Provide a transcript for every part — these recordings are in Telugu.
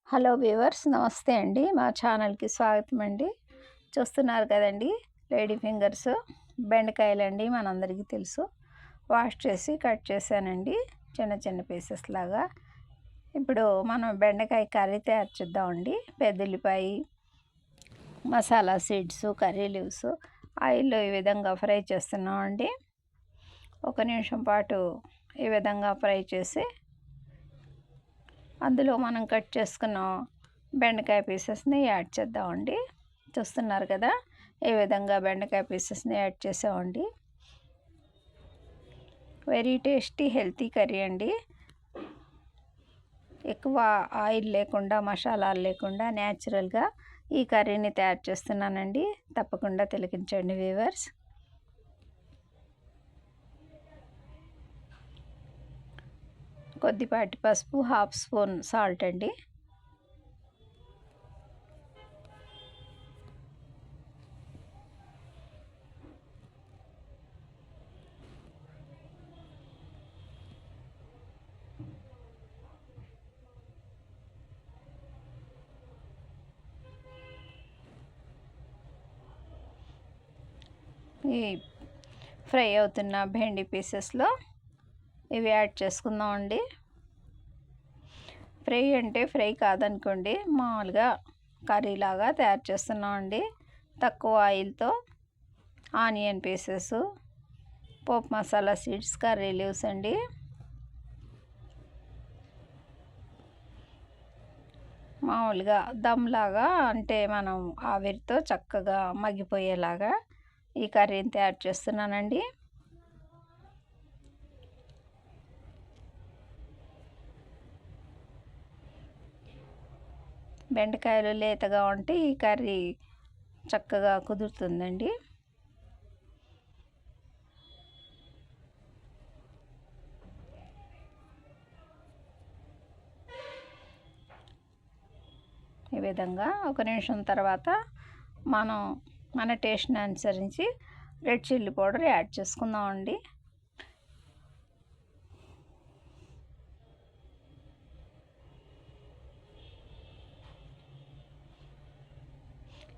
హలో వ్యూవర్స్, నమస్తే అండి. మా ఛానల్కి స్వాగతం అండి. చూస్తున్నారు కదండి, లేడీ ఫింగర్స్ బెండకాయలండి. మనందరికీ తెలుసు. వాష్ చేసి కట్ చేశానండి చిన్న చిన్న పీసెస్ లాగా. ఇప్పుడు మనం బెండకాయ కర్రీ తయారు చేద్దామండి. పెద్దల్లిపాయ, మసాలా సీడ్స్, కర్రీ లీవ్స్ ఆయిల్లో ఈ విధంగా ఫ్రై చేస్తున్నామండి. 1 నిమిషం పాటు ఈ విధంగా ఫ్రై చేసి అందులో మనం కట్ చేసుకున్న బెండకాయ పీసెస్ని యాడ్ చేద్దామండి. చూస్తున్నారు కదా, ఈ విధంగా బెండకాయ పీసెస్ని యాడ్ చేసామండి. వెరీ టేస్టీ హెల్తీ కర్రీ అండి. ఎక్కువ ఆయిల్ లేకుండా, మసాలాలు లేకుండా న్యాచురల్గా ఈ కర్రీని తయారు చేస్తున్నానండి. తప్పకుండా తిలకించండి వ్యూవర్స్. కొద్దిపాటి పసుపు, 1/2 స్పూన్ సాల్ట్ అండి. ఈ ఫ్రై అవుతున్న భెండి పీసెస్లో ఇవి యాడ్ చేసుకుందామండి. ఫ్రై అంటే ఫ్రై కాదనుకోండి, మామూలుగా కర్రీలాగా తయారు చేస్తున్నామండి. తక్కువ ఆయిల్తో ఆనియన్ పీసెస్, పోపు మసాలా సీడ్స్, కర్రీ లీవ్స్ అండి. మామూలుగా దమ్లాగా, అంటే మనం ఆవిరితో చక్కగా మగ్గిపోయేలాగా ఈ కర్రీని తయారు చేస్తున్నానండి. బెండకాయలు లేతగా ఉంటే ఈ కర్రీ చక్కగా కుదురుతుందండి. ఈ విధంగా 1 నిమిషం తర్వాత మనం మన టేస్ట్ని అనుసరించి రెడ్ చిల్లీ పౌడర్ యాడ్ చేసుకుందామండి.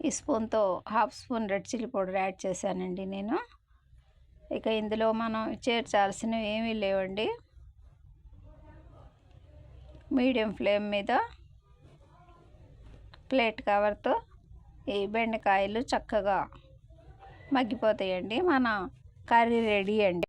ఈ స్పూన్తో 1/2 spoon red chilli powder add చేశానండి నేను. ఇక ఇందులో మనం చేర్చాల్సినవి ఏమీ లేవండి. మీడియం ఫ్లేమ్ మీద ప్లేట్ కవర్తో ఈ బెండకాయలు చక్కగా మగ్గిపోతాయండి. మన కర్రీ రెడీ అండి.